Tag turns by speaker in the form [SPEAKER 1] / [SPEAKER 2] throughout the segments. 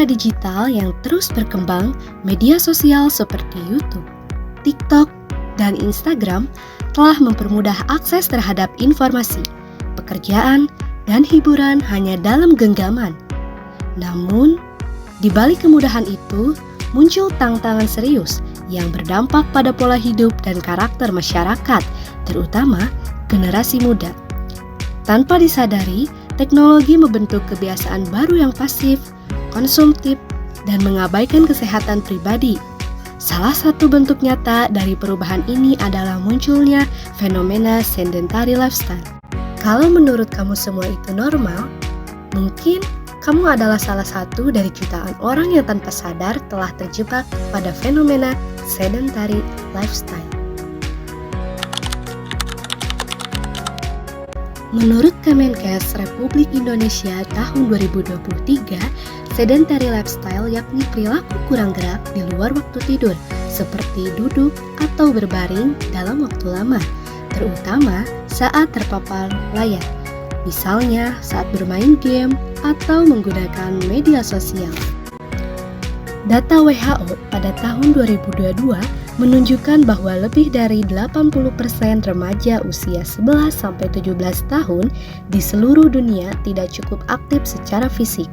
[SPEAKER 1] era digital yang terus berkembang, media sosial seperti YouTube, TikTok, dan Instagram telah mempermudah akses terhadap informasi, pekerjaan, dan hiburan hanya dalam genggaman. Namun, di balik kemudahan itu, muncul tantangan serius yang berdampak pada pola hidup dan karakter masyarakat, terutama generasi muda. Tanpa disadari, teknologi membentuk kebiasaan baru yang pasif, konsumtif, dan mengabaikan kesehatan pribadi. Salah satu bentuk nyata dari perubahan ini adalah munculnya fenomena sedentary lifestyle. Kalau menurut kamu semua itu normal, mungkin kamu adalah salah satu dari jutaan orang yang tanpa sadar telah terjebak pada fenomena sedentary lifestyle. Menurut Kemenkes Republik Indonesia tahun 2023, sedentary lifestyle yakni perilaku kurang gerak di luar waktu tidur, seperti duduk atau berbaring dalam waktu lama, terutama saat terpapar layar, misalnya saat bermain game atau menggunakan media sosial. Data WHO pada tahun 2022 menunjukkan bahwa lebih dari 80% remaja usia 11-17 tahun di seluruh dunia tidak cukup aktif secara fisik,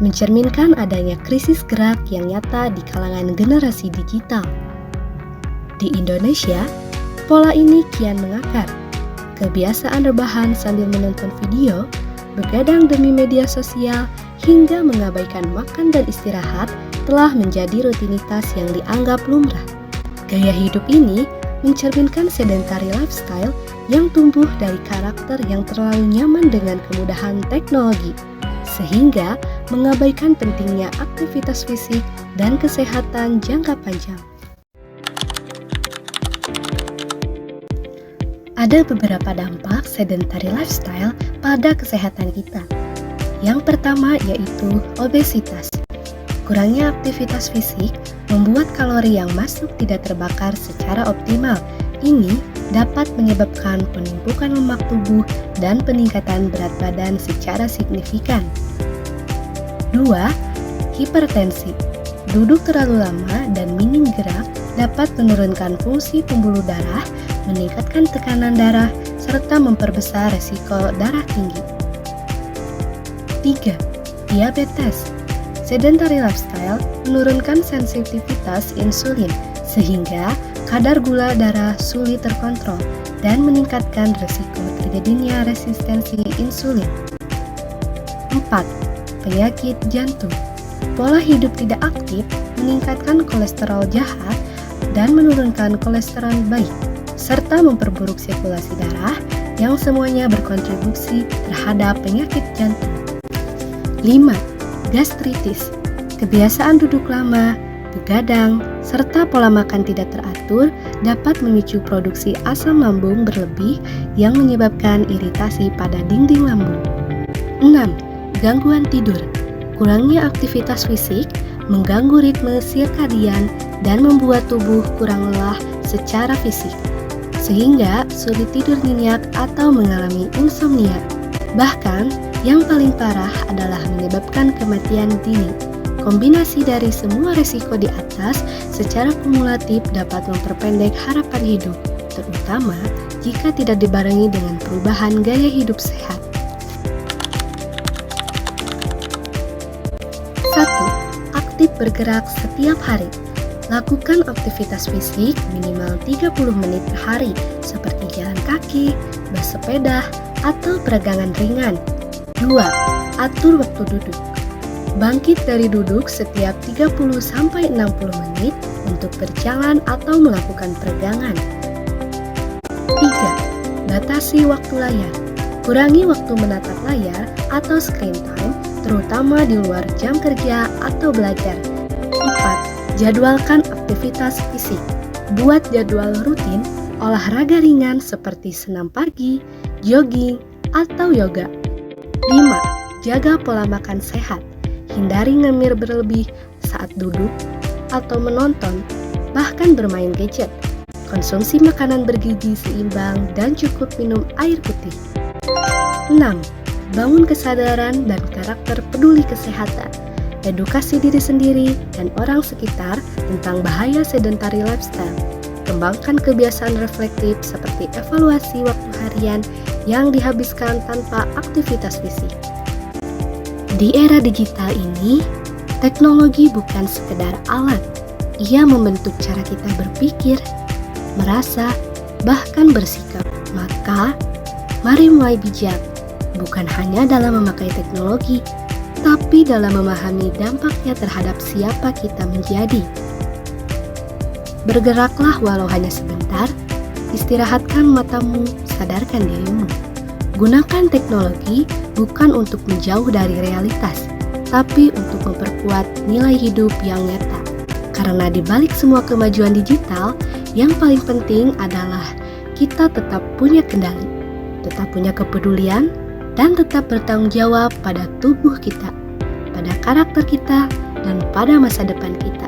[SPEAKER 1] mencerminkan adanya krisis gerak yang nyata di kalangan generasi digital. Di Indonesia, pola ini kian mengakar. Kebiasaan rebahan sambil menonton video, begadang demi media sosial, hingga mengabaikan makan dan istirahat telah menjadi rutinitas yang dianggap lumrah. Gaya hidup ini mencerminkan sedentary lifestyle yang tumbuh dari karakter yang terlalu nyaman dengan kemudahan teknologi, sehingga mengabaikan pentingnya aktivitas fisik dan kesehatan jangka panjang. Ada beberapa dampak sedentary lifestyle pada kesehatan kita. Yang pertama yaitu obesitas. Kurangnya aktivitas fisik membuat kalori yang masuk tidak terbakar secara optimal. Ini dapat menyebabkan penumpukan lemak tubuh dan peningkatan berat badan secara signifikan. 2. Hipertensi. Duduk terlalu lama dan minim gerak dapat menurunkan fungsi pembuluh darah, meningkatkan tekanan darah, serta memperbesar resiko darah tinggi. 3. Diabetes. Sedentary lifestyle menurunkan sensitivitas insulin, sehingga kadar gula darah sulit terkontrol dan meningkatkan risiko terjadinya resistensi insulin. 4. Penyakit jantung. Pola hidup tidak aktif meningkatkan kolesterol jahat dan menurunkan kolesterol baik, serta memperburuk sirkulasi darah yang semuanya berkontribusi terhadap penyakit jantung. 5. Gastritis. Kebiasaan duduk lama, begadang, serta pola makan tidak teratur dapat memicu produksi asam lambung berlebih yang menyebabkan iritasi pada dinding lambung. 6. Gangguan tidur. Kurangnya aktivitas fisik mengganggu ritme sirkadian dan membuat tubuh kurang lelah secara fisik, sehingga sulit tidur nyenyak atau mengalami insomnia. Bahkan, yang paling parah adalah menyebabkan kematian dini. Kombinasi dari semua risiko di atas secara kumulatif dapat memperpendek harapan hidup, terutama jika tidak dibarengi dengan perubahan gaya hidup sehat. 1. Aktif bergerak setiap hari. Lakukan aktivitas fisik minimal 30 menit per hari, seperti jalan kaki, bersepeda, atau peregangan ringan. 2. Atur waktu duduk. Bangkit dari duduk setiap 30-60 menit untuk berjalan atau melakukan peregangan. 3. Batasi waktu layar. Kurangi waktu menatap layar atau screen time, terutama di luar jam kerja atau belajar. 4. Jadwalkan aktivitas fisik. Buat jadwal rutin olahraga ringan seperti senam pagi, jogging, atau yoga. 5. Jaga pola makan sehat. Hindari ngemil berlebih saat duduk atau menonton, bahkan bermain gadget. Konsumsi makanan bergizi seimbang dan cukup minum air putih. 6. Bangun kesadaran dan karakter peduli kesehatan. edukasi diri sendiri dan orang sekitar tentang bahaya sedentary lifestyle. Kembangkan kebiasaan reflektif seperti evaluasi waktu harian yang dihabiskan tanpa aktivitas fisik. Di era digital ini, teknologi bukan sekedar alat. Ia membentuk cara kita berpikir, merasa, bahkan bersikap. Maka, mari mulai bijak, bukan hanya dalam memakai teknologi, tapi dalam memahami dampaknya terhadap siapa kita menjadi. Bergeraklah walau hanya sebentar, istirahatkan matamu, sadarkan dirimu. Gunakan teknologi bukan untuk menjauh dari realitas, tapi untuk memperkuat nilai hidup yang nyata. Karena di balik semua kemajuan digital, yang paling penting adalah kita tetap punya kendali, tetap punya kepedulian, dan tetap bertanggung jawab pada tubuh kita, pada karakter kita, dan pada masa depan kita.